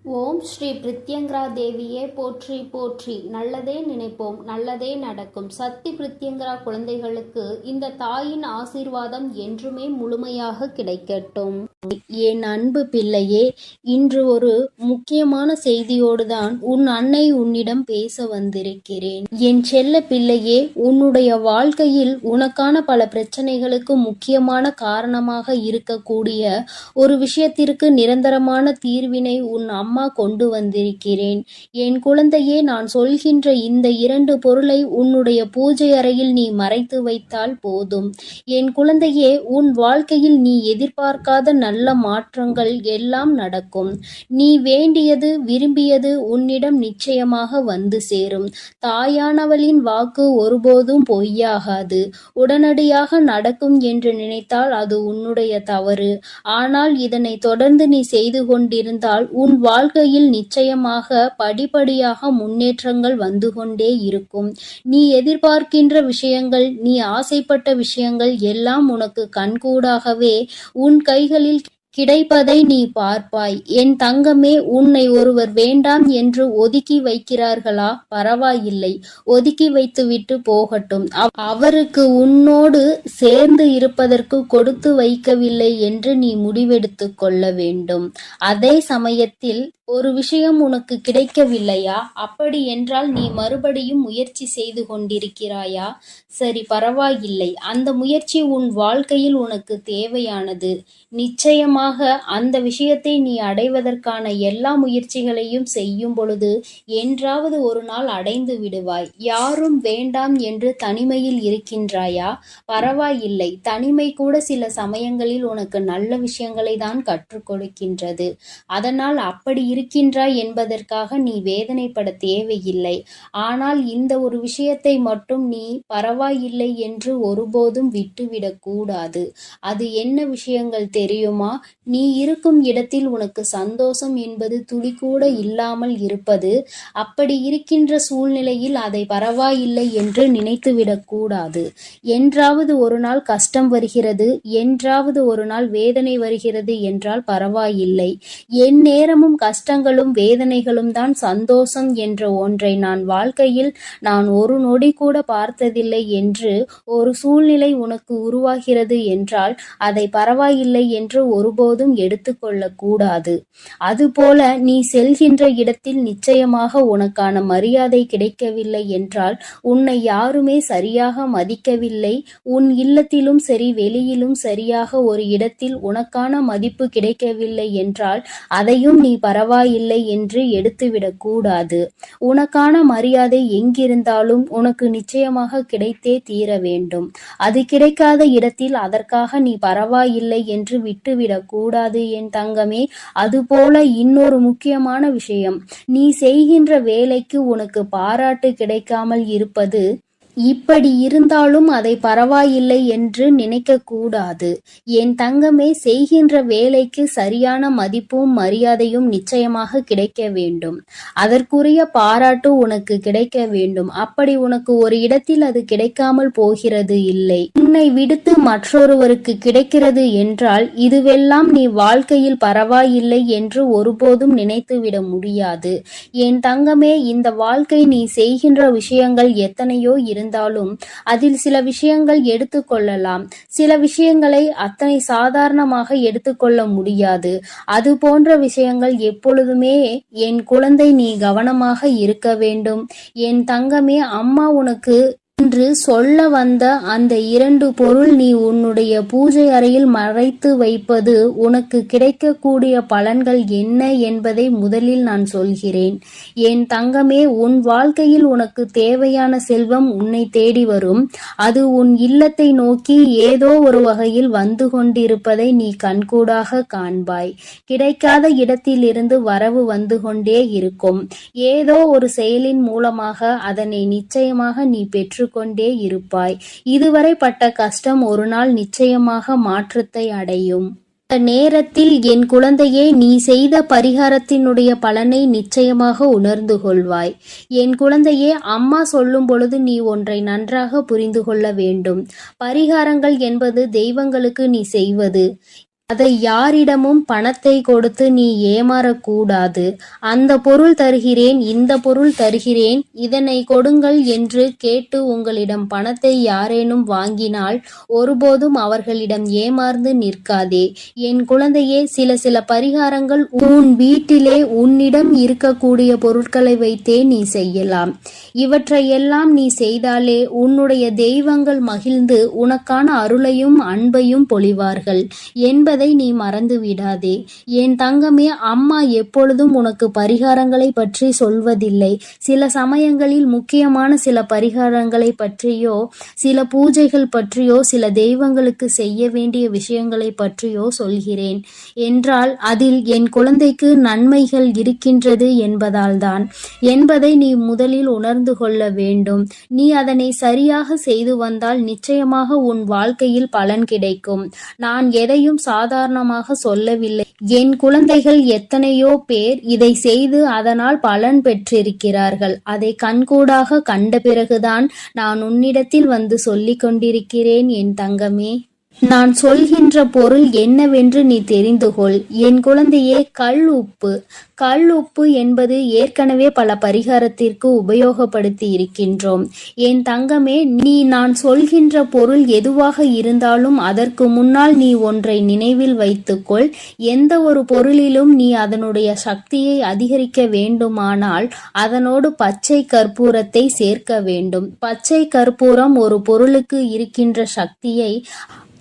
ஓம் ஸ்ரீ பிரித்யங்கரா தேவியே போற்றி போற்றி. நல்லதே நினைப்போம், நல்லதே நடக்கும். சக்தி பிரித்யங்கரா குழந்தைகளுக்கு இந்த தாயின் ஆசீர்வாதம் என்றுமே முழுமையாக கிடைக்கட்டும். என் அன்பு பிள்ளையே, இன்று ஒரு முக்கியமான செய்தியோடுதான் உன் அன்னை உன்னிடம் பேச வந்திருக்கிறேன். என் செல்ல பிள்ளையே, உன்னுடைய வாழ்க்கையில் உனக்கான பல பிரச்சனைகளுக்கு முக்கியமான காரணமாக இருக்கக்கூடிய ஒரு விஷயத்திற்கு நிரந்தரமான தீர்வினை உன் அம்மா கொண்டு வந்திருக்கிறேன். என் குழந்தையே, நான் சொல்கின்ற இந்த 2 பொருளை உன்னுடைய பூஜை அறையில் நீ மறைத்து வைத்தால் போதும். என் குழந்தையே, உன் வாழ்க்கையில் நீ எதிர்பார்க்காத நல்ல மாற்றங்கள் எல்லாம் நடக்கும். நீ வேண்டியது விரும்பியது உன்னிடம் நிச்சயமாக வந்து சேரும். தாயானவளின் வாக்கு ஒருபோதும் பொய்யாகாது. உடனடியாக நடக்கும் என்று நினைத்தால் அது உன்னுடைய தவறு. ஆனால் இதனை தொடர்ந்து நீ செய்து கொண்டிருந்தால் உன் வாழ்க்கையில் நிச்சயமாக படிப்படியாக முன்னேற்றங்கள் வந்து கொண்டே இருக்கும். நீ எதிர்பார்க்கின்ற விஷயங்கள், நீ ஆசைப்பட்ட விஷயங்கள் எல்லாம் உனக்கு கண்கூடாகவே உன் கைகளில் கிடைப்பதை நீ பார்ப்பாய். என் தங்கமே, உன்னை ஒருவர் வேண்டாம் என்று ஒதுக்கி வைக்கிறார்களா? பரவாயில்லை, ஒதுக்கி வைத்துவிட்டு போகட்டும். அவருக்கு உன்னோடு சேர்ந்து இருப்பதற்கு கொடுத்து வைக்கவில்லை என்று நீ முடிவெடுத்து கொள்ள வேண்டும். அதே சமயத்தில் ஒரு விஷயம் உனக்கு கிடைக்கவில்லையா? அப்படி என்றால் நீ மறுபடியும் முயற்சி செய்து கொண்டிருக்கிறாயா? சரி, பரவாயில்லை. அந்த முயற்சி உன் வாழ்க்கையில் உனக்கு தேவையானது. நிச்சயமாக அந்த விஷயத்தை நீ அடைவதற்கான எல்லா முயற்சிகளையும் செய்யும் பொழுது என்றாவது ஒரு நாள் அடைந்து விடுவாய். யாரும் வேண்டாம் என்று தனிமையில் இருக்கின்றாயா? பரவாயில்லை. தனிமை கூட சில சமயங்களில் உனக்கு நல்ல விஷயங்களை தான் கற்றுக் கொடுக்கின்றது. அதனால் அப்படி இருக்கின்றாய் என்பதற்காக நீ வேதனைப்பட தேவையில்லை. ஆனால் இந்த ஒரு விஷயத்தை மட்டும் நீ பரவாயில்லை என்று ஒருபோதும் விட்டுவிடக் கூடாது. அது என்ன விஷயங்கள் தெரியுமா? நீ இருக்கும் இடத்தில் உனக்கு சந்தோஷம் என்பது துளி கூட இல்லாமல் இருப்பது. அப்படி இருக்கின்ற சூழ்நிலையில் அதை பரவாயில்லை என்று நினைத்துவிடக் கூடாது. என்றாவது ஒரு நாள் கஷ்டம் வருகிறது, என்றாவது ஒரு நாள் வேதனை வருகிறது என்றால் பரவாயில்லை. என் நேரமும் கஷ்டங்களும் வேதனைகளும் தான் சந்தோஷம் என்ற ஒன்றை நான் வாழ்க்கையில் ஒரு நொடி கூட பார்த்ததில்லை என்று ஒரு சூழ்நிலை உனக்கு உருவாகிறது என்றால் அதை பரவாயில்லை என்று ஒருபோதும் எடுத்துக்கொள்ளக் கூடாது. அதுபோல நீ செல்கின்ற இடத்தில் நிச்சயமாக உனக்கான மரியாதை கிடைக்கவில்லை என்றால், உன்னை யாருமே சரியாக மதிக்கவில்லை, உன் இல்லத்திலும் சரி வெளியிலும் சரியாக ஒரு இடத்தில் உனக்கான மதிப்பு கிடைக்கவில்லை என்றால் அதையும் நீ பரவாயில்லை என்று எடுத்துவிடக் கூடாது. உனக்கான மரியாதை எங்கிருந்தாலும் உனக்கு நிச்சயமாக கிடைத்தே தீர வேண்டும். அது கிடைக்காத இடத்தில் அதற்காக நீ பரவாயில்லை என்று விட்டுவிடக் கூடாது என் தங்கமே. அதுபோல இன்னொரு முக்கியமான விஷயம், நீ செய்கின்ற வேலைக்கு உனக்கு பாராட்டு கிடைக்காமல் இருப்பது. இப்படி இருந்தாலும் அதை பரவாயில்லை என்று நினைக்க கூடாது என் தங்கமே. செய்கின்ற வேலைக்கு சரியான மதிப்பும் மரியாதையும் நிச்சயமாக கிடைக்க வேண்டும். அதற்குரிய பாராட்டு உனக்கு கிடைக்க வேண்டும். அப்படி உனக்கு ஒரு இடத்தில் அது கிடைக்காமல் போகிறது இல்லை, உன்னை விடுத்து மற்றொருவருக்கு கிடைக்கிறது என்றால் இதுவெல்லாம் நீ வாழ்க்கையில் பரவாயில்லை என்று ஒருபோதும் நினைத்துவிட முடியாது என் தங்கமே. இந்த வாழ்க்கை நீ செய்கின்ற விஷயங்கள் எத்தனையோ இருந்தாலும் அதில் சில விஷயங்கள் எடுத்துக்கொள்ளலாம், சில விஷயங்களை அத்தனை சாதாரணமாக எடுத்துக்கொள்ள முடியாது. அது போன்ற விஷயங்கள் எப்பொழுதுமே என் குழந்தை நீ கவனமாக இருக்க வேண்டும் என் தங்கமே. அம்மா உனக்கு இன்று சொல்ல வந்த அந்த 2 பொருள் நீ உன்னுடைய பூஜை அறையில் மறைத்து வைப்பது உனக்கு கிடைக்கக்கூடிய பலன்கள் என்ன என்பதை முதலில் நான் சொல்கிறேன் என் தங்கமே. உன் வாழ்க்கையில் உனக்கு தேவையான செல்வம் உன்னை தேடி வரும். அது உன் இல்லத்தை நோக்கி ஏதோ ஒரு வகையில் வந்து கொண்டிருப்பதை நீ கண்கூடாக காண்பாய். கிடைக்காத இடத்திலிருந்து வரவு வந்து கொண்டே இருக்கும். ஏதோ ஒரு செயலின் மூலமாக அதனை நிச்சயமாக நீ பெற்று கொண்டே இருப்பாய். இதுவரை பட்ட கஷ்டம் ஒரு நாள் நிச்சயமாக மாற்றத்தை அடையும். இந்த நேரத்தில் என் குழந்தையே, நீ செய்த பரிகாரத்தினுடைய பலனை நிச்சயமாக உணர்ந்து கொள்வாய் என் குழந்தையே. அம்மா சொல்லும் பொழுது நீ ஒன்றை நன்றாக புரிந்து கொள்ள வேண்டும். பரிகாரங்கள் என்பது தெய்வங்களுக்கு நீ செய்வது. அதை யாரிடமும் பணத்தை கொடுத்து நீ ஏமாறக்கூடாது. அந்த பொருள் தருகிறேன், இந்த பொருள் தருகிறேன், இதனை கொடுங்கள் என்று கேட்டு உங்களிடம் பணத்தை யாரேனும் வாங்கினால் ஒருபோதும் அவர்களிடம் ஏமாந்து நிற்காதே. என் குழந்தையே, சில பரிகாரங்கள் உன் வீட்டிலே உன்னிடம் இருக்கக்கூடிய பொருட்களை வைத்தே நீ செய்யலாம். இவற்றையெல்லாம் நீ செய்தாலே உன்னுடைய தெய்வங்கள் மகிழ்ந்து உனக்கான அருளையும் அன்பையும் பொழிவார்கள் என்பதை நீ மறந்து விடாதே. என் தங்கமே, அம்மா எப்பொழுதும் உனக்கு பரிகாரங்களை பற்றி சொல்வதில்லை. சில சமயங்களில் முக்கியமான சில பரிகாரங்களை பற்றியோ, சில பூஜைகள் பற்றியோ, சில தெய்வங்களுக்கு செய்ய வேண்டிய விஷயங்களை பற்றியோ சொல்கிறேன் என்றால் அதில் என் குழந்தைக்கு நன்மைகள் இருக்கின்றது என்பதால்தான் என்பதை நீ முதலில் உணர்ந்து கொள்ள வேண்டும். நீ அதனை சரியாக செய்து வந்தால் நிச்சயமாக உன் வாழ்க்கையில் பலன் கிடைக்கும். நான் எதையும் சாதாரணமாக சொல்லவில்லை. என் குழந்தைகள் எத்தனையோ பேர் இதை செய்து அதனால் பலன் பெற்றிருக்கிறார்கள். அதை கண்கூடாக கண்ட பிறகுதான் நான் உன்னிடத்தில் வந்து சொல்லிக் கொண்டிருக்கிறேன் என் தங்கமே. நான் சொல்கின்ற பொருள் என்னவென்று நீ தெரிந்து கொள். என் குழந்தையே, கல் உப்பு என்பது ஏற்கனவே பல பரிகாரத்திற்கு உபயோகப்படுத்தி இருக்கின்றோம். என் தங்கமே, நான் சொல்கின்ற பொருள் எதுவாக இருந்தாலும் அதற்கு முன்னால் நீ ஒன்றை நினைவில் வைத்துக்கொள். எந்த ஒரு பொருளிலும் நீ அதனுடைய சக்தியை அதிகரிக்க வேண்டுமானால் அதனோடு பச்சை கற்பூரத்தை சேர்க்க வேண்டும். பச்சை கற்பூரம் ஒரு பொருளுக்கு இருக்கின்ற சக்தியை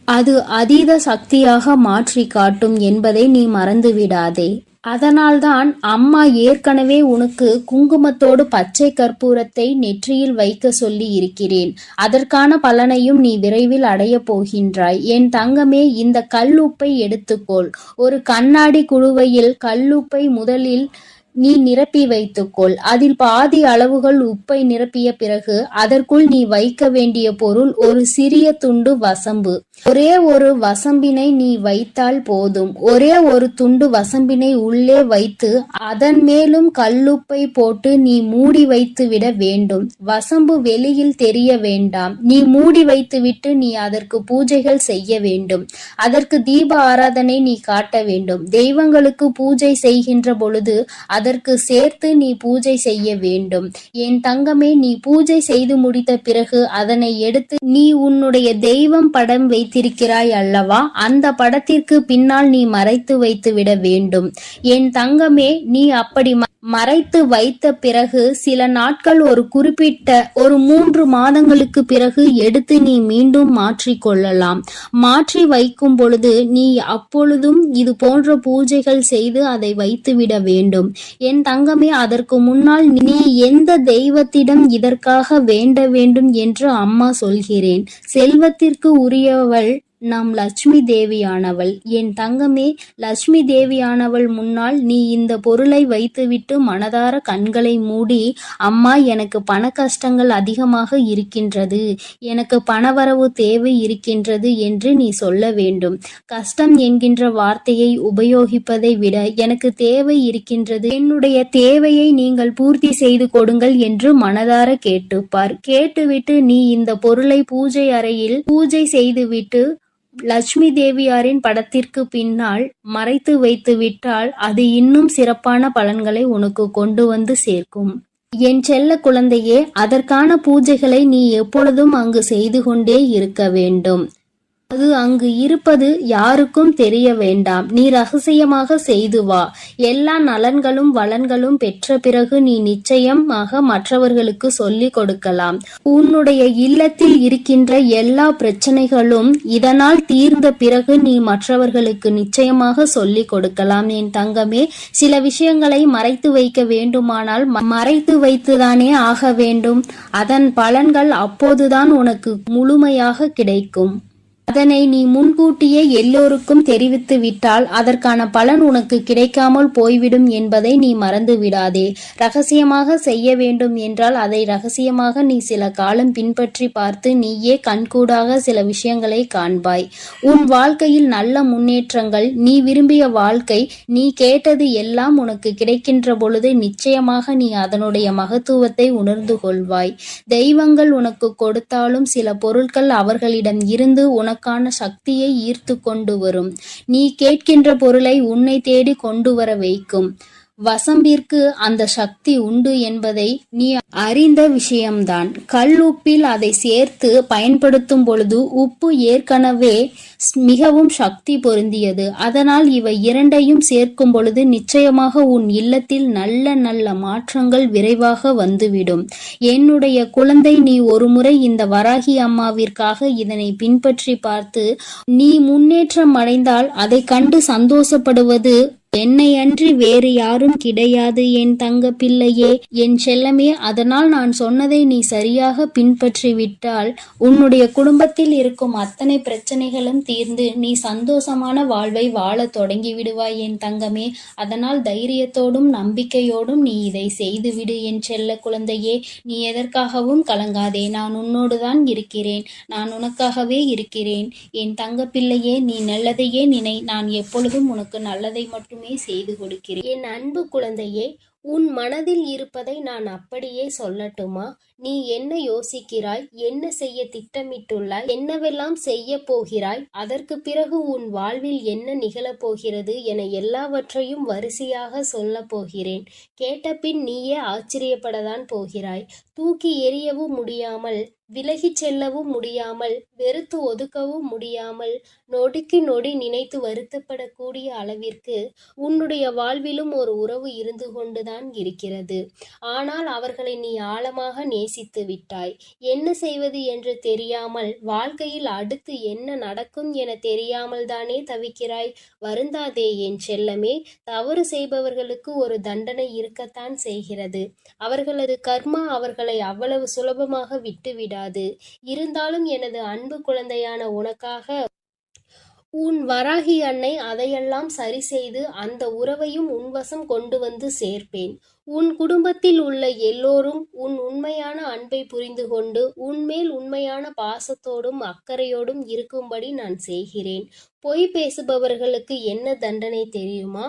அது அதீத சக்தியாக மாற்றி காட்டும் என்பதை நீ மறந்துவிடாதே. அதனால்தான் அம்மா ஏற்கனவே உனக்கு குங்குமத்தோடு பச்சை கற்பூரத்தை நெற்றியில் வைக்க சொல்லி இருக்கிறேன். அதற்கான பலனையும் நீ விரைவில் அடைய போகின்றாய். என் தங்கமே, இந்த கல்லுப்பை எடுத்துக்கொள். ஒரு கண்ணாடி குடுவையில் கல்லுப்பை முதலில் நீ நிரப்பி வைத்துக்கொள். அதில் பாதி அளவுகள் உப்பை நிரப்பிய பிறகு அதற்குள் நீ வைக்க வேண்டிய பொருள் ஒரு சிறிய துண்டு வசம்பு. ஒரே ஒரு வசம்பினை நீ வைத்தால் போதும். ஒரே ஒரு துண்டு வசம்பினை உள்ளே வைத்து அதன் மேலும் கல்லுப்பை போட்டு நீ மூடி வைத்து விட வேண்டும். வசம்பு வெளியில் தெரிய வேண்டாம். நீ மூடி வைத்துவிட்டு நீ அதற்கு பூஜைகள் செய்ய வேண்டும். அதற்கு தீப ஆராதனை நீ காட்ட வேண்டும். தெய்வங்களுக்கு பூஜை செய்கின்ற பொழுது அதற்கு சேர்த்து நீ பூஜை செய்ய வேண்டும். என் தங்கமே, நீ பூஜை செய்து முடித்த பிறகு அதனை எடுத்து நீ உன்னுடைய தெய்வம் படம் வைத்திருக்கிறாய் அல்லவா, அந்த படத்திற்கு பின்னால் நீ மறைத்து வைத்து விட வேண்டும். என் தங்கமே, நீ அப்படி மறைத்து வைத்த பிறகு சில நாட்கள், ஒரு குறிப்பிட்ட ஒரு 3 மாதங்களுக்கு பிறகு எடுத்து நீ மீண்டும் மாற்றிக்கொள்ளலாம். மாற்றி வைக்கும் பொழுது நீ அப்பொழுதும் இது போன்ற பூஜைகள் செய்து அதை வைத்துவிட வேண்டும். என் தங்கமே, அதற்கு முன்னால் நீ எந்த தெய்வத்திடம் இதற்காக வேண்ட வேண்டும் என்று அம்மா சொல்கிறேன். செல்வத்திற்கு உரியவள் நம் லட்சுமி தேவியானவள். என் தங்கமே, லட்சுமி தேவியானவள் முன்னால் நீ இந்த பொருளை வைத்துவிட்டு மனதார கண்களை மூடி, அம்மா, எனக்கு பண கஷ்டங்கள் அதிகமாக இருக்கின்றது, எனக்கு பணவரவு தேவை இருக்கின்றது என்று நீ சொல்ல வேண்டும். கஷ்டம் என்கின்ற வார்த்தையை உபயோகிப்பதை விட எனக்கு தேவை இருக்கின்றது, என்னுடைய தேவையை நீங்கள் பூர்த்தி செய்து கொடுங்கள் என்று மனதார கேட்டுப்பார். கேட்டுவிட்டு நீ இந்த பொருளை பூஜை அறையில் பூஜை செய்துவிட்டு லட்சுமி தேவியாரின் படத்திற்கு பின்னால் மறைத்து வைத்து விட்டால் அது இன்னும் சிறப்பான பலன்களை உனக்கு கொண்டு வந்து சேர்க்கும். என் செல்ல குழந்தையே, அதற்கான பூஜைகளை நீ எப்பொழுதும் அங்கு செய்து கொண்டே இருக்க வேண்டும். அது அங்கு இருப்பது யாருக்கும் தெரிய வேண்டாம். நீ ரகசியமாக செய்து வா. எல்லா நலன்களும் வளன்களும் பெற்ற பிறகு நீ நிச்சயமாக மற்றவர்களுக்கு சொல்லிக் கொடுக்கலாம். உன்னுடைய இல்லத்தில் இருக்கின்ற எல்லா பிரச்சனைகளும் இதனால் தீர்ந்த பிறகு நீ மற்றவர்களுக்கு நிச்சயமாக சொல்லிக் கொடுக்கலாம். என் தங்கமே, சில விஷயங்களை மறைத்து வைக்க வேண்டுமானால் மறைத்து வைத்துதானே ஆக வேண்டும். அதன் பலன்கள் அப்போதுதான் உனக்கு முழுமையாக கிடைக்கும். அதனை நீ முன்கூட்டியே எல்லோருக்கும் தெரிவித்து விட்டால் அதற்கான பலன் உனக்கு கிடைக்காமல் போய்விடும் என்பதை நீ மறந்து விடாதே. ரகசியமாக செய்ய வேண்டும் என்றால் அதை ரகசியமாக நீ சில காலம் பின்பற்றி பார்த்து நீயே கண்கூடாக சில விஷயங்களை காண்பாய். உன் வாழ்க்கையில் நல்ல முன்னேற்றங்கள், நீ விரும்பிய வாழ்க்கை, நீ கேட்டது எல்லாம் உனக்கு கிடைக்கின்ற பொழுது நிச்சயமாக நீ அதனுடைய மகத்துவத்தை உணர்ந்து கொள்வாய். தெய்வங்கள் உனக்கு கொடுத்தாலும் சில பொருட்கள் அவர்களிடம் இருந்து உனக்கு உனக்கான சக்தியை ஈர்த்து கொண்டு வரும். நீ கேட்கின்ற பொருளை உன்னை தேடி கொண்டு வர வைக்கும். வசம்பிற்கு அந்த சக்தி உண்டு என்பதை நீ அறிந்த விஷயம்தான். கல் உப்பில் அதை சேர்த்து பயன்படுத்தும் பொழுது உப்பு ஏற்கனவே மிகவும் சக்தி பொருந்தியது. அதனால் இவை இரண்டையும் சேர்க்கும் பொழுது நிச்சயமாக உன் இல்லத்தில் நல்ல நல்ல மாற்றங்கள் விரைவாக வந்துவிடும். என்னுடைய குழந்தை, நீ ஒருமுறை இந்த வராகி அம்மாவிற்காக இதனை பின்பற்றி பார்த்து நீ முன்னேற்றம் அடைந்தால் அதை கண்டு சந்தோஷப்படுவது என்னை அன்றி வேறு யாரும் கிடையாது என் தங்க பிள்ளையே, என் செல்லமே. அதனால் நான் சொன்னதை நீ சரியாக பின்பற்றி விட்டால் உன்னுடைய குடும்பத்தில் இருக்கும் அத்தனை பிரச்சனைகளும் தீர்ந்து நீ சந்தோஷமான வாழ்வை வாழ தொடங்கி விடுவாய் என் தங்கமே. அதனால் தைரியத்தோடும் நம்பிக்கையோடும் நீ இதை செய்துவிடு என் செல்ல குழந்தையே. நீ எதற்காகவும் கலங்காதே. நான் உன்னோடுதான் இருக்கிறேன். நான் உனக்காகவே இருக்கிறேன் என் தங்க பிள்ளையே. நீ நல்லதையே நினை. நான் எப்பொழுதும் உனக்கு நல்லதை மட்டுமே செய்து கொடுக்கிறேன். என் அன்பு குழந்தையே, உன் மனதில் இருப்பதை நான் அப்படியே சொல்லட்டுமா? நீ என்ன யோசிக்கிறாய்? என்ன செய்ய திட்டமிட்டுள்ளாய்? என்னவெல்லாம் செய்ய போகிறாய்? அதற்கு பிறகு உன் வாழ்வில் என்ன நிகழப் போகிறது என எல்லாவற்றையும் வரிசையாக சொல்ல போகிறேன். கேட்டபின் நீயே ஆச்சரியப்படத்தான் போகிறாய். தூக்கி எறியவும் முடியாமல், விலகிச் செல்லவும் முடியாமல், வெறுத்து ஒதுக்கவும் முடியாமல், நொடிக்கு நொடி நினைத்து வருத்தப்படக்கூடிய அளவிற்கு உன்னுடைய வாழ்விலும் ஒரு உறவு இருந்து கொண்டுதான் இருக்கிறது. ஆனால் அவர்களை நீ ஆழமாக நேசித்து விட்டாய். என்ன செய்வது என்று தெரியாமல், வாழ்க்கையில் அடுத்து என்ன நடக்கும் என தெரியாமல் தானே தவிக்கிறாய். வருந்தாதே என் செல்லமே. தவறு செய்பவர்களுக்கு ஒரு தண்டனை இருக்கத்தான் செய்கிறது. அவர்களது கர்மா அவர்களை அவ்வளவு சுலபமாக விட்டுவிடாது. இருந்தாலும் எனது அன்பு குழந்தையான உனக்காக உன் வராகி அன்னை அதையெல்லாம் சரி செய்து அந்த உறவையும் உன்வசம் கொண்டு வந்து சேர்ப்பேன். உன் குடும்பத்தில் உள்ள எல்லோரும் உன் உண்மையான அன்பை புரிந்து கொண்டு உன்மேல் உண்மையான பாசத்தோடும் அக்கறையோடும் இருக்கும்படி நான் செய்கிறேன். பொய் பேசுபவர்களுக்கு என்ன தண்டனை தெரியுமா?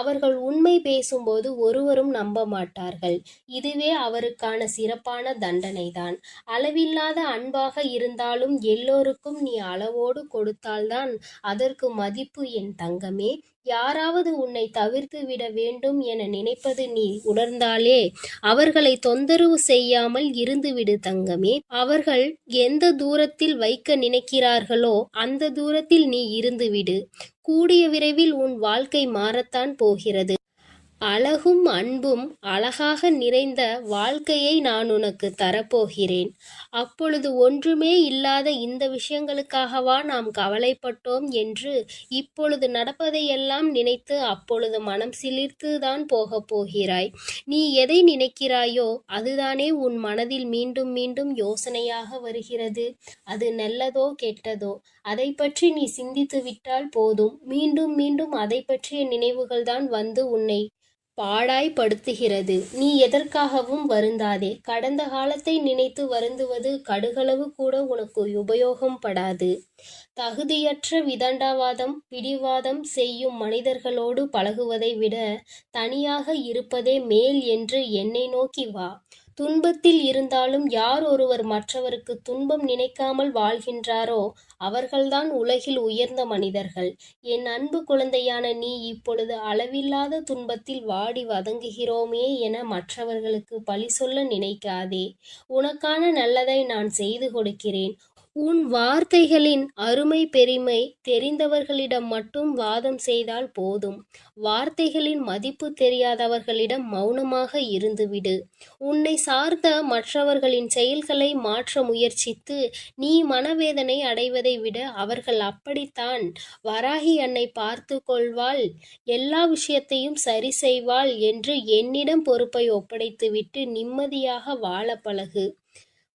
அவர்கள் உண்மை பேசும்போது ஒருவரும் நம்ப மாட்டார்கள். இதுவே அவருக்கான சிறப்பான தண்டனைதான். அளவில்லாத அன்பாக இருந்தாலும் எல்லோருக்கும் நீ அளவோடு கொடுத்தால்தான் அதற்கு மதிப்பு என் தங்கமே. யாராவது உன்னை தவிர்த்து விட வேண்டும் என நினைப்பது நீ உணர்ந்தாலே அவர்களை தொந்தரவு செய்யாமல் இருந்துவிடு தங்கமே. அவர்கள் எந்த தூரத்தில் வைக்க நினைக்கிறார்களோ அந்த தூரத்தில் நீ இருந்துவிடு. கூடிய விரைவில் உன் வாழ்க்கை மாறத்தான் போகிறது. அழகும் அன்பும் அழகாக நிறைந்த வாழ்க்கையை நான் உனக்கு தரப்போகிறேன். அப்பொழுது ஒன்றுமே இல்லாத இந்த விஷயங்களுக்காகவா நாம் கவலைப்பட்டோம் என்று இப்பொழுது நடப்பதையெல்லாம் நினைத்து அப்பொழுது மனம் சிலிர்த்து தான் போகப் போகிறாய். நீ எதை நினைக்கிறாயோ அதுதானே உன் மனதில் மீண்டும் மீண்டும் யோசனையாக வருகிறது. அது நல்லதோ கெட்டதோ அதை பற்றி நீ சிந்தித்து விட்டால் போதும். மீண்டும் மீண்டும் அதை பற்றிய நினைவுகள் தான் வந்து உன்னை பாடாய்படுத்துகிறது. நீ எதற்காகவும் வருந்தாதே. கடந்த காலத்தை நினைத்து வருந்துவது கடுகளவு கூட உனக்கு உபயோகம் படாது. தகுதியற்ற விதண்டாவாதம் பிடிவாதம் செய்யும் மனிதர்களோடு பழகுவதை விட தனியாக இருப்பதே மேல் என்று என்னை நோக்கி வா. துன்பத்தில் இருந்தாலும் யார் ஒருவர் மற்றவருக்கு துன்பம் நினைக்காமல் வாழ்கின்றாரோ அவர்கள்தான் உலகில் உயர்ந்த மனிதர்கள். என் அன்பு குழந்தையான நீ இப்பொழுது அளவில்லாத துன்பத்தில் வாடி வதங்குகிறோமே என மற்றவர்களுக்கு பழி சொல்ல நினைக்காதே. உனக்கான நல்லதை நான் செய்து கொடுக்கிறேன். உன் வார்த்தைகளின் அருமை பெருமை தெரிந்தவர்களிடம் மட்டும் வாதம் செய்தால் போதும். வார்த்தைகளின் மதிப்பு தெரியாதவர்களிடம் மௌனமாக இருந்துவிடு. உன்னை சார்ந்த மற்றவர்களின் செயல்களை மாற்ற முயற்சித்து நீ மனவேதனை அடைவதை விட அவர்கள் அப்படித்தான். வராகி அன்னை பார்த்து கொள்வாள், எல்லா விஷயத்தையும் சரி செய்வாள் என்று என்னிடம் பொறுப்பை ஒப்படைத்துவிட்டு நிம்மதியாக வாழ பழகு.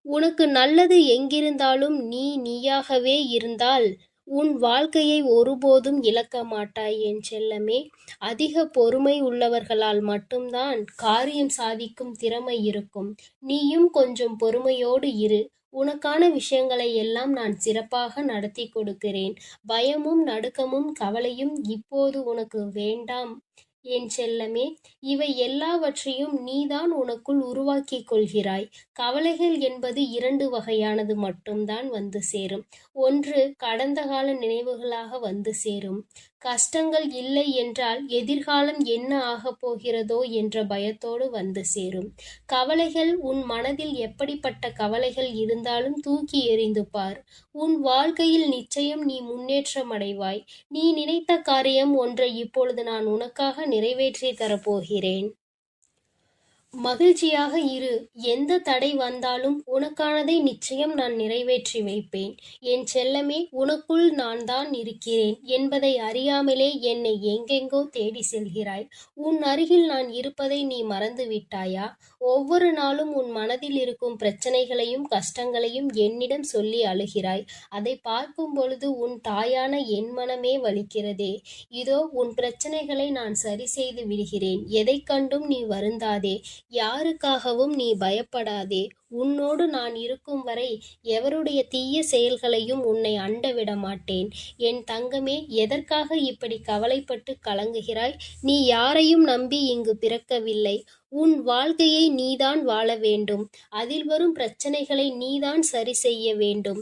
உனக்கு நல்லது எங்கிருந்தாலும் நீ நீயாகவே இருந்தால் உன் வாழ்க்கையை ஒருபோதும் இழக்க மாட்டாய் என் செல்லமே. அதிக பொறுமை உள்ளவர்களால் மட்டும்தான் காரியம் சாதிக்கும் திறமை இருக்கும். நீயும் கொஞ்சம் பொறுமையோடு இரு. உனக்கான விஷயங்களை எல்லாம் நான் சிறப்பாக நடத்தி கொடுக்கிறேன். பயமும் நடுக்கமும் கவலையும் இப்போது உனக்கு வேண்டாம். என் செல்லமே, இவை எல்லாவற்றையும் நீதான் உனக்குள் உருவாக்கிக் கொள்கிறாய். கவலைகள் என்பது 2 வகையானது மட்டும்தான் வந்து சேரும். ஒன்று கடந்த கால நினைவுகளாக வந்து சேரும். கஷ்டங்கள் இல்லை என்றால் எதிர்காலம் என்ன ஆகப் போகிறதோ என்ற பயத்தோடு வந்து சேரும். கவலைகள் உன் மனதில் எப்படிப்பட்ட கவலைகள் இருந்தாலும் தூக்கி எறிந்து பார். உன் வாழ்க்கையில் நிச்சயம் நீ முன்னேற்றம் அடைவாய். நீ நினைத்த காரியம் ஒன்றை இப்பொழுது நான் உனக்காக நிறைவேற்றி தரப்போகிறேன். மகிழ்ச்சியாக இரு. எந்த தடை வந்தாலும் உனக்கானதை நிச்சயம் நான் நிறைவேற்றி வைப்பேன். என் செல்லமே, உனக்குள் நான் தான் இருக்கிறேன் என்பதை அறியாமலே என்னை எங்கெங்கோ தேடி செல்கிறாய். உன் அருகில் நான் இருப்பதை நீ மறந்து விட்டாயா? ஒவ்வொரு நாளும் உன் மனதில் இருக்கும் பிரச்சனைகளையும் கஷ்டங்களையும் என்னிடம் சொல்லி அழுகிறாய். அதை பார்க்கும் பொழுது உன் தாயான என் மனமே வலிக்கிறதே. இதோ உன் பிரச்சனைகளை நான் சரி செய்து விடுகிறேன். எதைக் கண்டும் நீ வருந்தாதே. யாருக்காகவும் நீ பயப்படாதே. உன்னோடு நான் இருக்கும் வரை எவருடைய தீய செயல்களையும் உன்னை அண்ட விட மாட்டேன். என் தங்கமே, எதற்காக இப்படி கவலைப்பட்டு கலங்குகிறாய்? நீ யாரையும் நம்பி இங்கு பிறக்கவில்லை. உன் வாழ்க்கையை நீதான் வாழ வேண்டும். அதில் வரும் பிரச்சனைகளை நீதான் சரி செய்ய வேண்டும்.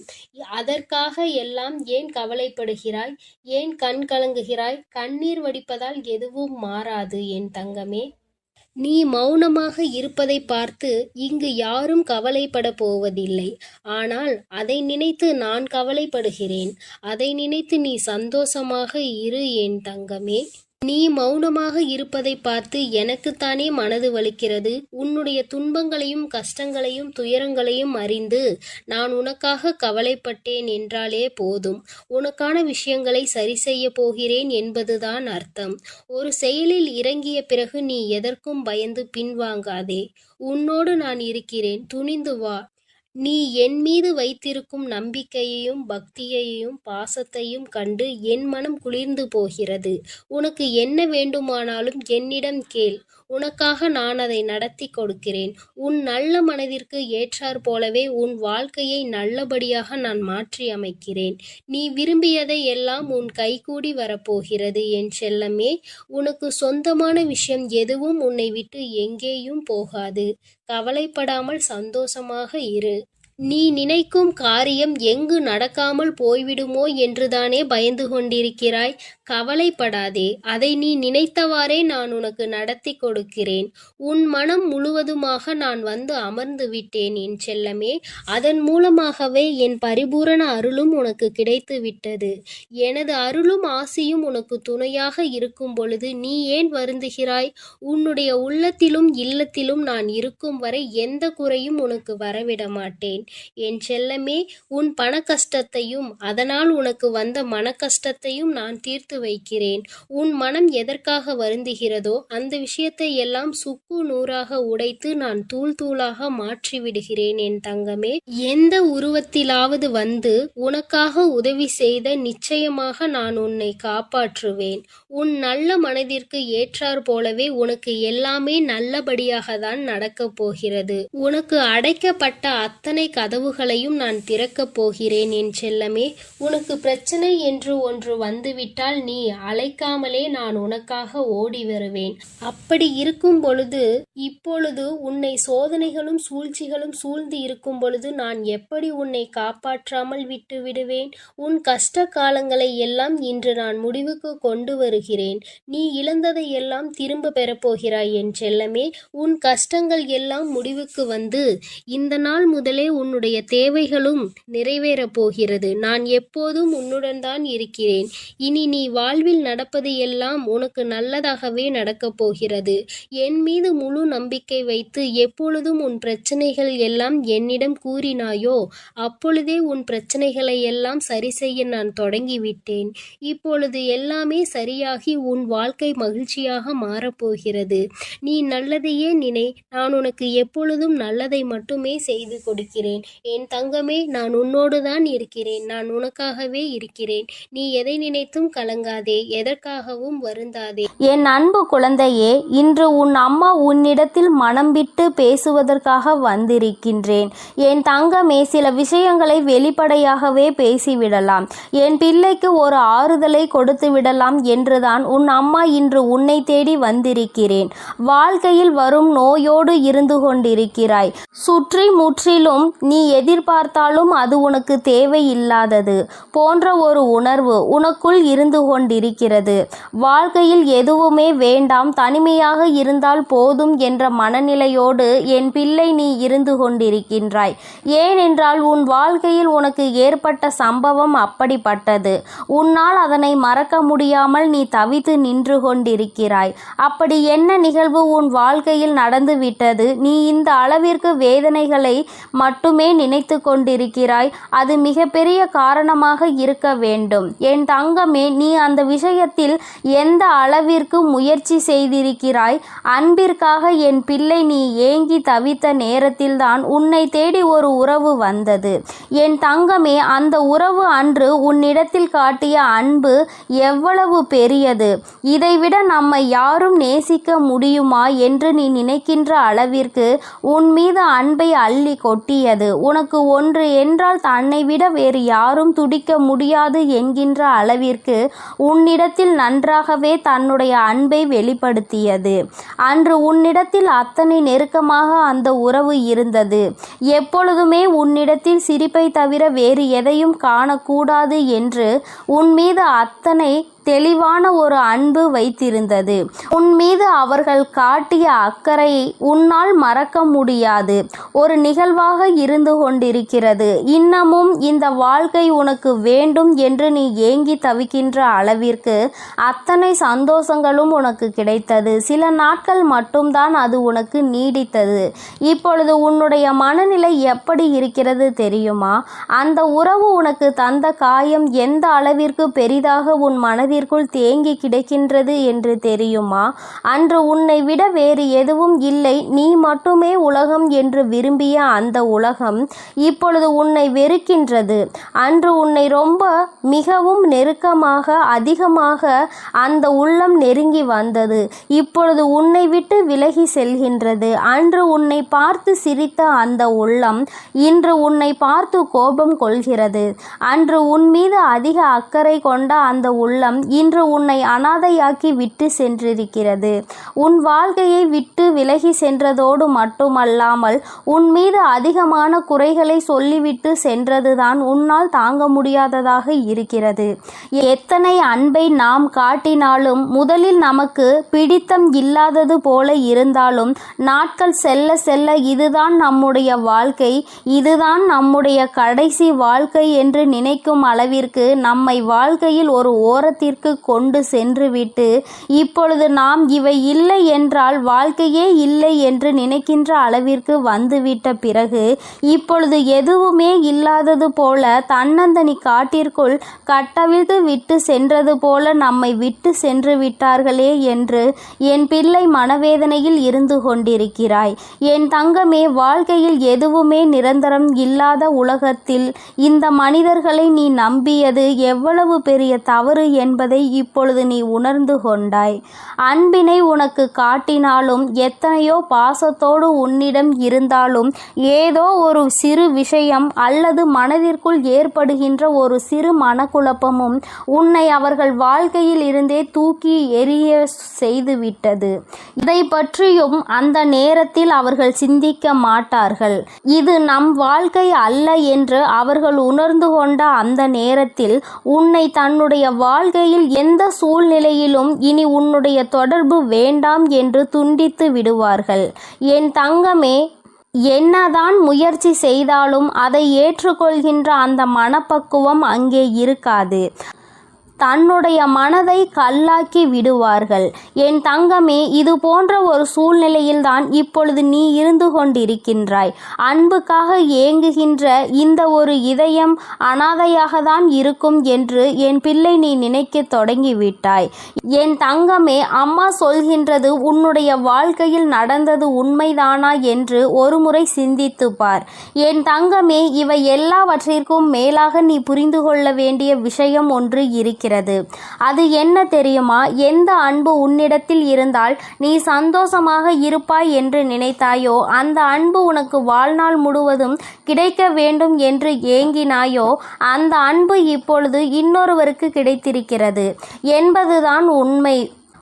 அதற்காக எல்லாம் ஏன் கவலைப்படுகிறாய்? ஏன் கண் கலங்குகிறாய்? கண்ணீர் வடிப்பதால் எதுவும் மாறாது என் தங்கமே. நீ மௌனமாக இருப்பதை பார்த்து இங்கு யாரும் கவலைப்பட போவதில்லை. ஆனால் அதை நினைத்து நான் கவலைப்படுகிறேன். அதை நினைத்து நீ சந்தோஷமாக இரு என் தங்கமே. நீ மௌனமாக இருப்பதை பார்த்து எனக்குத்தானே மனது வலிக்கிறது. உன்னுடைய துன்பங்களையும் கஷ்டங்களையும் துயரங்களையும் அறிந்து நான் உனக்காக கவலைப்பட்டேன் என்றாலே போதும். உனக்கான விஷயங்களை சரி செய்ய போகிறேன் என்பதுதான் அர்த்தம். ஒரு செயலில் இறங்கிய பிறகு நீ எதற்கும் பயந்து பின்வாங்காதே. உன்னோடு நான் இருக்கிறேன். துணிந்து வா. நீ என் மீது வைத்திருக்கும் நம்பிக்கையையும் பக்தியையும் பாசத்தையும் கண்டு என் மனம் குளிர்ந்து போகிறது. உனக்கு என்ன வேண்டுமானாலும் என்னிடம் கேள். உனக்காக நான் அதை நடத்தி கொடுக்கிறேன். உன் நல்ல மனதிற்கு ஏற்றாற் போலவே உன் வாழ்க்கையை நல்லபடியாக நான் மாற்றி அமைக்கிறேன். நீ விரும்பியதை எல்லாம் உன் கைகூடி வரப்போகிறது என் செல்லமே. உனக்கு சொந்தமான விஷயம் எதுவும் உன்னை விட்டு எங்கேயும் போகாது. கவலைப்படாமல் சந்தோஷமாக இரு. நீ நினைக்கும் காரியம் எங்கு நடக்காமல் போய்விடுமோ என்றுதானே பயந்து கொண்டிருக்கிறாய்? கவலைப்படாதே. அதை நீ நினைத்தவாறே நான் உனக்கு நடத்தி கொடுக்கிறேன். உன் மனம் முழுவதுமாக நான் வந்து அமர்ந்து விட்டேன் என் செல்லமே. அதன் மூலமாகவே என் பரிபூரண அருளும் உனக்கு கிடைத்து விட்டது. எனது அருளும் ஆசியும் உனக்கு துணையாக இருக்கும் பொழுது நீ ஏன் வருந்துகிறாய்? உன்னுடைய உள்ளத்திலும் இல்லத்திலும் நான் இருக்கும் வரை எந்த குறையும் உனக்கு வரவிட மாட்டேன். என் செல்லமே, உன் பண கஷ்டத்தையும் அதனால் உனக்கு வந்த மன கஷ்டத்தையும் நான் தீர்த்து வைக்கிறேன். உன் மனம் எதற்காக வருந்துகிறதோ அந்த விஷயத்தை எல்லாம் சுக்கு நூறாக உடைத்து நான் தூள் தூளாக மாற்றி விடுகிறேன் என் தங்கமே. எந்த உருவத்திலாவது வந்து உனக்காக உதவி செய்த நிச்சயமாக நான் உன்னை காப்பாற்றுவேன். உன் நல்ல மனதிற்கு ஏற்றாற் போலவே உனக்கு எல்லாமே நல்லபடியாக தான் நடக்கப் போகிறது. உனக்கு அடைக்கப்பட்ட அத்தனை கதவுகளையும் நான் திறக்கப் போகிறேன் என் செல்லமே. உனக்கு பிரச்சனை என்று ஒன்று வந்துவிட்டால் நீ அழைக்காமலே நான் உனக்காக ஓடி வருவேன். அப்படி இருக்கும் பொழுது இப்பொழுது உன்னை சோதனைகளும் சூழ்ச்சிகளும் சூழ்ந்து இருக்கும் பொழுது நான் எப்படி உன்னை காப்பாற்றாமல் விட்டு விடுவேன்? உன் கஷ்ட காலங்களை எல்லாம் இன்று நான் முடிவுக்கு கொண்டு வருகிறேன். நீ இழந்ததை எல்லாம் திரும்ப பெறப்போகிறாய் என் செல்லமே. உன் கஷ்டங்கள் எல்லாம் முடிவுக்கு வந்து இந்த நாள் முதலே உன்னுடைய தேவைகளும் நிறைவேறப் போகிறது. நான் எப்போதும் உன்னுடன் தான் இருக்கிறேன். இனி நீ வாழ்வில் நடப்பது எல்லாம் உனக்கு நல்லதாகவே நடக்கப் போகிறது. என் மீது முழு நம்பிக்கை வைத்து எப்பொழுதும் உன் பிரச்சனைகள் எல்லாம் என்னிடம் கூறினாயோ அப்பொழுதே உன் பிரச்சனைகளை எல்லாம் சரி செய்ய நான் தொடங்கிவிட்டேன். இப்பொழுது எல்லாமே சரியாகி உன் வாழ்க்கை மகிழ்ச்சியாக மாறப்போகிறது. நீ நல்லதையே நினை. நான் உனக்கு எப்பொழுதும் நல்லதை மட்டுமே செய்து கொடுக்கிறேன். இருக்கிறேன். என் தங்கமே, நான் உன்னோடு தான் இருக்கிறேன். நான் உனக்காகவே இருக்கிறேன். நீ எதை நினைத்தும் கலங்காதே, எதற்காகவும் வருந்தாதே. என் அன்பு குழந்தையே, இன்று உன் அம்மா உன்னிடத்தில் மனம் விட்டு பேசுவதற்காக வந்திருக்கின்றேன். என் தங்கமே, சில விஷயங்களை வெளிப்படையாகவே பேசிவிடலாம். என் பிள்ளைக்கு ஒரு ஆறுதலை கொடுத்து விடலாம் என்றுதான் உன் அம்மா இன்று உன்னை தேடி வந்திருக்கிறேன். வாழ்க்கையில் வரும் நோயோடு இருந்து கொண்டிருக்கிறாய். சுற்றி முற்றிலும் நீ எதிர்பார்த்தாலும் அது உனக்கு தேவையில்லாதது போன்ற ஒரு உணர்வு உனக்குள் இருந்து கொண்டிருக்கிறது. வாழ்க்கையில் எதுவுமே வேண்டாம், தனிமையாக இருந்தால் போதும் என்ற மனநிலையோடு என் பிள்ளை நீ இருந்து கொண்டிருக்கின்றாய். ஏனென்றால் உன் வாழ்க்கையில் உனக்கு ஏற்பட்ட சம்பவம் அப்படிப்பட்டது. உன்னால் அதனை மறக்க முடியாமல் நீ தவித்து நின்று கொண்டிருக்கிறாய். அப்படி என்ன நிகழ்வு உன் வாழ்க்கையில் நடந்துவிட்டது? நீ இந்த அளவிற்கு வேதனைகளை மட்டுமே நினைத்து கொண்டிருக்கிறாய். அது மிகப்பெரிய காரணமாக இருக்க வேண்டும். என் தங்கமே, நீ அந்த விஷயத்தில் எந்த அளவிற்கு முயற்சி செய்திருக்கிறாய்? அன்பிற்காக என் பிள்ளை நீ ஏங்கி தவித்த நேரத்தில்தான் உன்னை தேடி ஒரு உறவு வந்தது. என் தங்கமே, அந்த உறவு அன்று உன்னிடத்தில் காட்டிய அன்பு எவ்வளவு பெரியது! இதைவிட நம்மை யாரும் நேசிக்க முடியுமா என்று நீ நினைக்கின்ற அளவிற்கு உன் மீது அன்பை அள்ளி கொட்டியது. உனக்கு ஒன்று என்றால் தன்னை விட வேறு யாரும் துடிக்க முடியாது என்கின்ற அளவிற்கு உன்னிடத்தில் நன்றாகவே தன்னுடைய அன்பை வெளிப்படுத்தியது. அன்று உன்னிடத்தில் அத்தனை நெருக்கமாக அந்த உறவு இருந்தது. எப்பொழுதுமே உன்னிடத்தில் சிரிப்பை தவிர வேறு எதையும் காணக்கூடாது என்று உன் மீது அத்தனை தெளிவான ஒரு அன்பு வைத்திருந்தது. உன் மீது அவர்கள் காட்டிய அக்கறையை உன்னால் மறக்க முடியாது ஒரு நிகழ்வாக இருந்து கொண்டிருக்கிறது. இன்னமும் இந்த வாழ்க்கை உனக்கு வேண்டும் என்று நீ ஏங்கி தவிக்கின்ற அளவிற்கு அத்தனை சந்தோஷங்களும் உனக்கு கிடைத்தது. சில நாட்கள் மட்டும்தான் அது உனக்கு நீடித்தது. இப்பொழுது உன்னுடைய மனநிலை எப்படி இருக்கிறது தெரியுமா? அந்த உறவு உனக்கு தந்த காயம் எந்த அளவிற்கு பெரிதாக உன் மனதிற்குள் தேங்கி கிடக்கின்றது என்று தெரியுமா? அன்று உன்னை விட வேறு எதுவும் இல்லை, நீ மட்டுமே உலகம் என்று விரும்பிய அந்த உலகம் இப்பொழுது உன்னை வெறுக்கின்றது. அன்று உன்னை ரொம்ப மிகவும் நெருக்கமாக அதிகமாக அந்த உள்ளம் நெருங்கி வந்தது. இப்பொழுது உன்னை விட்டு விலகி செல்கின்றது. அன்று உன்னை பார்த்து சிரித்த அந்த உள்ளம் இன்று உன்னை பார்த்து கோபம் கொள்கிறது. அன்று உன் மீது அதிக அக்கறை கொண்ட அந்த உள்ளம் இன்று உன்னை அனாதையாக்கி விட்டு சென்றிருக்கிறது. உன் வாழ்க்கையை விட்டு விலகி சென்றதோடு மட்டுமல்லாமல் உன் மீது அதிகமான குறைகளை சொல்லிவிட்டு சென்றதுதான் உன்னால் தாங்க முடியாததாக இருக்கிறது. எத்தனை அன்பை நாம் காட்டினாலும் முதலில் நமக்கு பிடித்தம் இல்லாதது போல இருந்தாலும் நாட்கள் செல்ல செல்ல இதுதான் நம்முடைய வாழ்க்கை, இதுதான் நம்முடைய கடைசி வாழ்க்கை என்று நினைக்கும் அளவிற்கு நம்மை வாழ்க்கையில் ஒரு ஓரத்திற்கு கொண்டு சென்றுவிட்டு இப்பொழுது நாம் இவை இல்லை என்றால் வாழ்க்கையே இல்லை என்று நினைக்கின்ற அளவிற்கு வந்துவிட்ட பிறகு இப்பொழுது எதுவுமே இல்லாதது போல தன்னந்தனி காட்டிற்குள் கட்டவிழ்த்து விட்டு சென்றது போல நம்மை விட்டு சென்று விட்டார்களே என்று என் பிள்ளை மனவேதனையில் இருந்து கொண்டிருக்கிறாய். என் தங்கமே, வாழ்க்கையில் எதுவுமே நிரந்தரம் இல்லாத உலகத்தில் இந்த மனிதர்களை நீ நம்பியது எவ்வளவு பெரிய தவறு என்பதை இப்பொழுது நீ உணர்ந்து கொண்டாய். அன்பினை உனக்கு காட்டினாலும் எத்தனையோ பாசத்தோடு உன்னிடம் இருந்தாலும் ஏதோ ஒரு சிறு விஷயம் அல்லது மனதிற்குள் ஏற்படுகின்ற ஒரு சிறு மனக்குழப்பமும் உன்னை அவர்கள் வாழ்க்கையில் இருந்தே தூக்கி எறிய செய்துவிட்டது. இதை பற்றியும் அந்த நேரத்தில் அவர்கள் சிந்திக்க மாட்டார்கள். இது நம் வாழ்க்கை அல்ல என்று அவர்கள் உணர்ந்து கொண்ட அந்த நேரத்தில் உன்னை தன்னுடைய வாழ்க்கையில் எந்த சூழ்நிலையிலும் இனி உன்னுடைய தொடர்பு வேண்டாம் என்று துண்டித்து விடுவார்கள். என் தங்கமே, என்னதான் முயற்சி செய்தாலும் அதை ஏற்றுக்கொள்கின்ற அந்த மனப்பக்குவம் அங்கே இருக்காது. தன்னுடைய மனதை கல்லாக்கி விடுவார்கள். என் தங்கமே, இது போன்ற ஒரு சூழ்நிலையில்தான் இப்பொழுது நீ இருந்து கொண்டிருக்கின்றாய். அன்புக்காக ஏங்குகின்ற இந்த ஒரு இதயம் அனாதையாக தான் இருக்கும் என்று என் பிள்ளை நீ நினைக்க தொடங்கிவிட்டாய். என் தங்கமே, அம்மா சொல்கின்றது உன்னுடைய வாழ்க்கையில் நடந்தது உண்மைதானா என்று ஒருமுறை சிந்தித்து பார். என் தங்கமே, இவை எல்லாவற்றிற்கும் மேலாக நீ புரிந்து கொள்ள வேண்டிய விஷயம் ஒன்று இருக்கிறது. அது என்ன தெரியுமா? எந்த அன்பு உன்னிடத்தில் இருந்தால் நீ சந்தோஷமாக இருப்பாய் என்று நினைத்தாயோ, அந்த அன்பு உனக்கு வாழ்நாள் முழுவதும் கிடைக்க வேண்டும் என்று ஏங்கினாயோ, அந்த அன்பு இப்பொழுது இன்னொருவருக்கு கிடைத்திருக்கிறது என்பதுதான் உண்மை.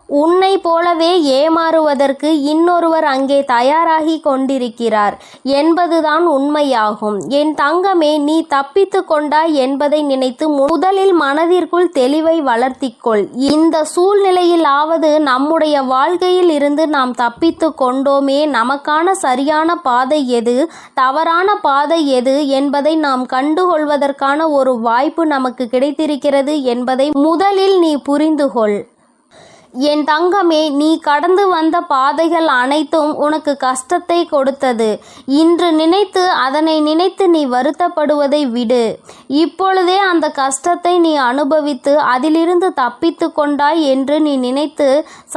உன்னை போலவே ஏமாறுவதற்கு இன்னொருவர் அங்கே தயாராகி கொண்டிருக்கிறார் என்பதுதான் உண்மையாகும். என் தங்கமே, நீ தப்பித்து கொண்டாய் என்பதை நினைத்து முதலில் மனதிற்குள் தெளிவை வளர்த்திக்கொள். இந்த சூழ்நிலையிலாவது நம்முடைய வாழ்க்கையில் இருந்து நாம் தப்பித்து கொண்டோமே, நமக்கான சரியான பாதை எது, தவறான பாதை எது என்பதை நாம் கண்டுகொள்வதற்கான ஒரு வாய்ப்பு நமக்கு கிடைத்திருக்கிறது என்பதை முதலில் நீ புரிந்துகொள். என் தங்கமே, நீ கடந்து வந்த பாதைகள் அனைத்தும் உனக்கு கஷ்டத்தை கொடுத்தது. இன்று நினைத்து அதனை நினைத்து நீ வருத்தப்படுவதை விடு. இப்பொழுதே அந்த கஷ்டத்தை நீ அனுபவித்து அதிலிருந்து தப்பித்து கொண்டாய் என்று நீ நினைத்து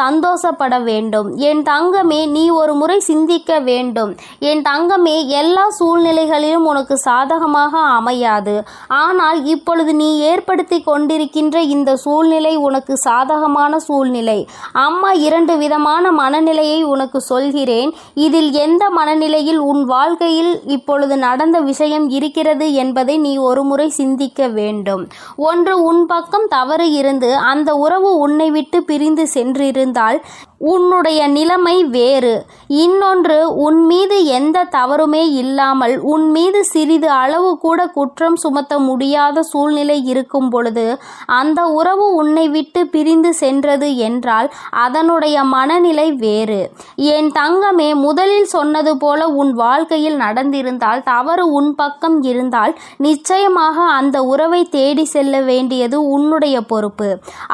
சந்தோஷப்பட வேண்டும். என் தங்கமே, நீ ஒரு முறை சிந்திக்க வேண்டும். என் தங்கமே, எல்லா சூழ்நிலைகளிலும் உனக்கு சாதகமாக அமையாது. ஆனால் இப்பொழுது நீ ஏற்படுத்தி கொண்டிருக்கின்ற இந்த சூழ்நிலை உனக்கு சாதகமான சூழ்நிலை. அம்மா 2 விதமான மனநிலையை உனக்கு சொல்கிறேன். இதில் எந்த மனநிலையில் உன் வாழ்க்கையில் இப்பொழுது நடந்த விஷயம் இருக்கிறது என்பதை நீ ஒருமுறை சிந்திக்க வேண்டும். ஒன்று, உன் பக்கம் தவறு இருந்து அந்த உறவு உன்னை விட்டு பிரிந்து சென்றிருந்தால் உன்னுடைய நிலைமை வேறு. இன்னொன்று, உன் மீது எந்த தவறுமே இல்லாமல் உன் மீது சிறிது அளவு கூட குற்றம் சுமத்த முடியாத சூழ்நிலை இருக்கும் பொழுது அந்த உறவு உன்னை விட்டு பிரிந்து சென்றது என்றால் அதனுடைய மனநிலை வேறு. என் தங்கமே, முதலில் சொன்னது போல உன் வாழ்க்கையில் நடந்திருந்தால், தவறு உன் பக்கம் இருந்தால் நிச்சயமாக அந்த உறவை தேடி செல்ல வேண்டியது உன்னுடைய பொறுப்பு.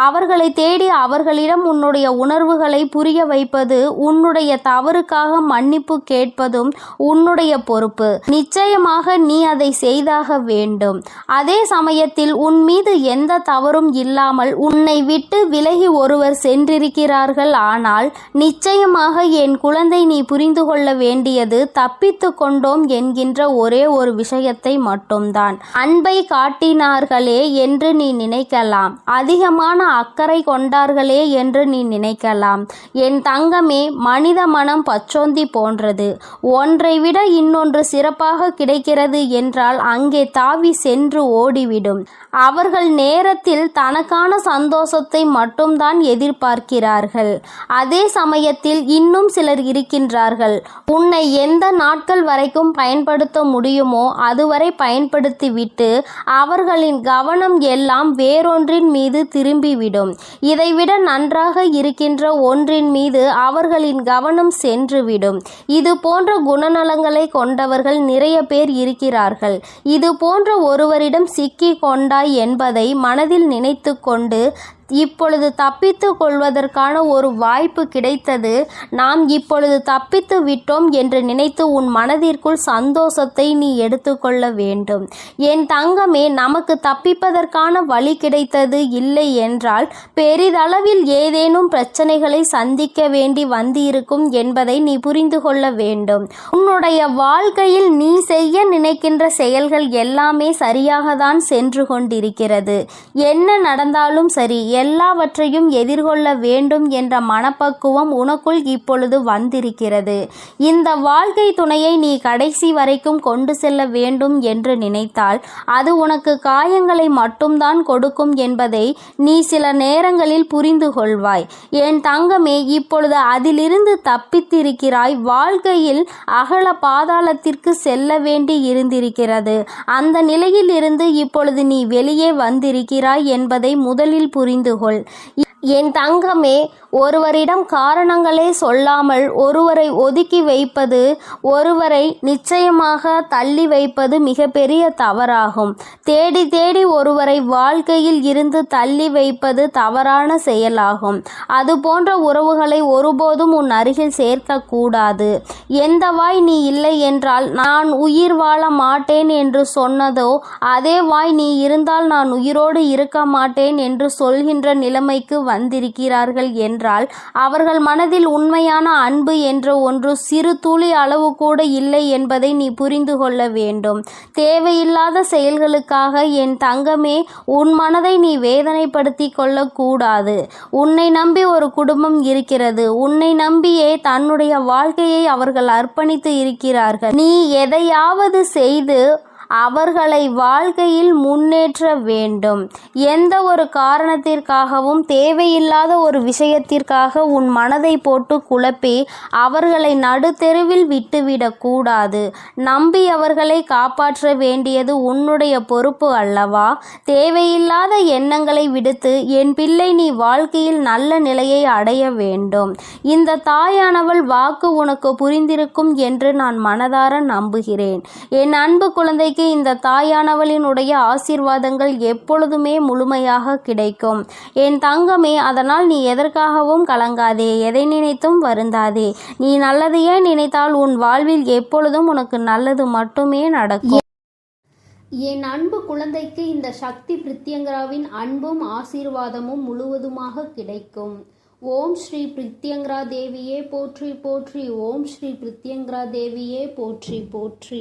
அவர்களை தேடி அவர்களிடம் உன்னுடைய உணர்வுகளை புரிய வைப்பது, உன்னுடைய தவறுக்காக மன்னிப்பு கேட்பதும் உன்னுடைய பொறுப்பு. நிச்சயமாக நீ அதை செய்தாக வேண்டும். அதே சமயத்தில் உன் மீது எந்த தவறும் இல்லாமல் உன்னை விட்டு விலகி ஒருவர் சென்றிருக்கிறார்கள். ஆனால் நிச்சயமாக என் குழந்தை, நீ புரிந்து கொள்ள வேண்டியது தப்பித்து கொண்டோம் என்கின்ற ஒரே ஒரு விஷயத்தை மட்டும்தான். அன்பை காட்டினார்களே என்று நீ நினைக்கலாம், அதிகமான அக்கறை கொண்டார்களே என்று நீ நினைக்கலாம். என் தங்கமே, மனித மனம் பச்சோந்தி போன்றது. ஒன்றை விட இன்னொன்று சிறப்பாக கிடைக்கிறது என்றால் அங்கே தாவி சென்று ஓடிவிடும். அவர்கள் நேரத்தில் தனக்கான சந்தோஷத்தை மட்டும்தான் எதிர்பார்க்கிறார்கள். அதே சமயத்தில் இன்னும் சிலர் இருக்கின்றார்கள், உன்னை எந்த நாட்கள் வரைக்கும் பயன்படுத்த முடியுமோ அதுவரை பயன்படுத்திவிட்டு அவர்களின் கவனம் எல்லாம் வேறொன்றின் மீது திரும்பிவிடும். இதைவிட நன்றாக இருக்கின்ற ஒன்றின் மீது அவர்களின் கவனம் சென்றுவிடும். இது போன்ற குணநலங்களை கொண்டவர்கள் நிறைய பேர் இருக்கிறார்கள். இது போன்ற ஒருவரிடம் சிக்கி கொண்டாய் என்பதை மனதில் நினைத்து கொண்டு இப்பொழுது தப்பித்து கொள்வதற்கான ஒரு வாய்ப்பு கிடைத்தது, நாம் இப்பொழுது தப்பித்து விட்டோம் என்று நினைத்து உன் மனதிற்குள் சந்தோஷத்தை நீ எடுத்துக்கொள்ள வேண்டும். என் தங்கமே, நமக்கு தப்பிப்பதற்கான வழி கிடைத்தது இல்லை என்றால் பெரிதளவில் ஏதேனும் பிரச்சனைகளை சந்திக்க வேண்டி வந்திருக்கும் என்பதை நீ புரிந்து கொள்ள வேண்டும். உன்னுடைய வாழ்க்கையில் நீ செய்ய நினைக்கின்ற செயல்கள் எல்லாமே சரியாக தான் சென்று கொண்டிருக்கிறது. என்ன நடந்தாலும் சரி, எல்லாவற்றையும் எதிர்கொள்ள வேண்டும் என்ற மனப்பக்குவம் உனக்குள் இப்பொழுது வந்திருக்கிறது. இந்த வாழ்க்கை துணையை நீ கடைசி வரைக்கும் கொண்டு செல்ல வேண்டும் என்று நினைத்தால் அது உனக்கு காயங்களை மட்டும்தான் கொடுக்கும் என்பதை நீ சில நேரங்களில் புரிந்து கொள்வாய். என் தங்கமே, இப்பொழுது அதிலிருந்து தப்பித்திருக்கிறாய். வாழ்க்கையில் அகல பாதாளத்திற்கு செல்ல வேண்டி இருந்திருக்கிறது. அந்த நிலையில் இருந்து இப்பொழுது நீ வெளியே வந்திருக்கிறாய் என்பதை முதலில் புரிந்து கொள். என் தங்கமே, ஒருவரிடம் காரணங்களே சொல்லாமல் ஒருவரை ஒதுக்கி வைப்பது, ஒருவரை நிச்சயமாக தள்ளி வைப்பது மிகப்பெரிய தவறாகும். தேடி தேடி ஒருவரை வாழ்க்கையில் இருந்து தள்ளி வைப்பது தவறான செயலாகும். அதுபோன்ற உறவுகளை ஒருபோதும் உன் அருகில் சேர்க்கக்கூடாது. எந்த வாய் நீ இல்லை என்றால் நான் உயிர் வாழ மாட்டேன் என்று சொன்னதோ அதே வாய் நீ இருந்தால் நான் உயிரோடு இருக்க மாட்டேன் என்று சொல்கின்ற நிலைமைக்கு வந்திருக்கிறார்கள் என்றால் அவர்கள் மனதில் உண்மையான அன்பு என்ற ஒன்று சிறு துளி அளவு கூட இல்லை என்பதை நீ புரிந்து கொள்ள வேண்டும். தேவையில்லாத செயல்களுக்காக என் தங்கமே உன் மனதை நீ வேதனைப்படுத்தி கொள்ளக்கூடாது. உன்னை நம்பி ஒரு குடும்பம் இருக்கிறது. உன்னை நம்பியே தன்னுடைய வாழ்க்கையை அவர்கள் அர்ப்பணித்து இருக்கிறார்கள். நீ எதையாவது செய்து அவர்களை வாழ்க்கையில் முன்னேற்ற வேண்டும். எந்த ஒரு காரணத்திற்காகவும் தேவையில்லாத ஒரு விஷயத்திற்காக உன் மனதை போட்டு குழப்பி அவர்களை நடுத்தெருவில் விட்டுவிடக்கூடாது. நம்பி அவர்களை காப்பாற்ற வேண்டியது உன்னுடைய பொறுப்பு அல்லவா? தேவையில்லாத எண்ணங்களை விடுத்து என் பிள்ளை நீ வாழ்க்கையில் நல்ல நிலையை அடைய வேண்டும். இந்த தாயானவள் வாக்கு உனக்கு புரிந்திருக்கும் என்று நான் மனதார நம்புகிறேன். என் அன்பு குழந்தைக்கு இந்த தாயானவளினுடைய ஆசீர்வாதங்கள் எப்பொழுதுமே முழுமையாக கிடைக்கும். என் தங்கமே, அதனால் நீ எதற்காகவும் கலங்காதே, எதை நினைத்தும் வருந்தாதே. நீ நல்லதையே நினைத்தால் உன் வாழ்வில் எப்பொழுதும் உனக்கு நல்லது மட்டுமே நடக்கும். என் அன்பு குழந்தைக்கு இந்த சக்தி பிரித்யங்கராவின் அன்பும் ஆசீர்வாதமும் முழுவதுமாக கிடைக்கும். ஓம் ஸ்ரீ பிரித்யங்கரா தேவியே போற்றி போற்றி. ஓம் ஸ்ரீ பிரித்யங்கரா தேவியே போற்றி போற்றி.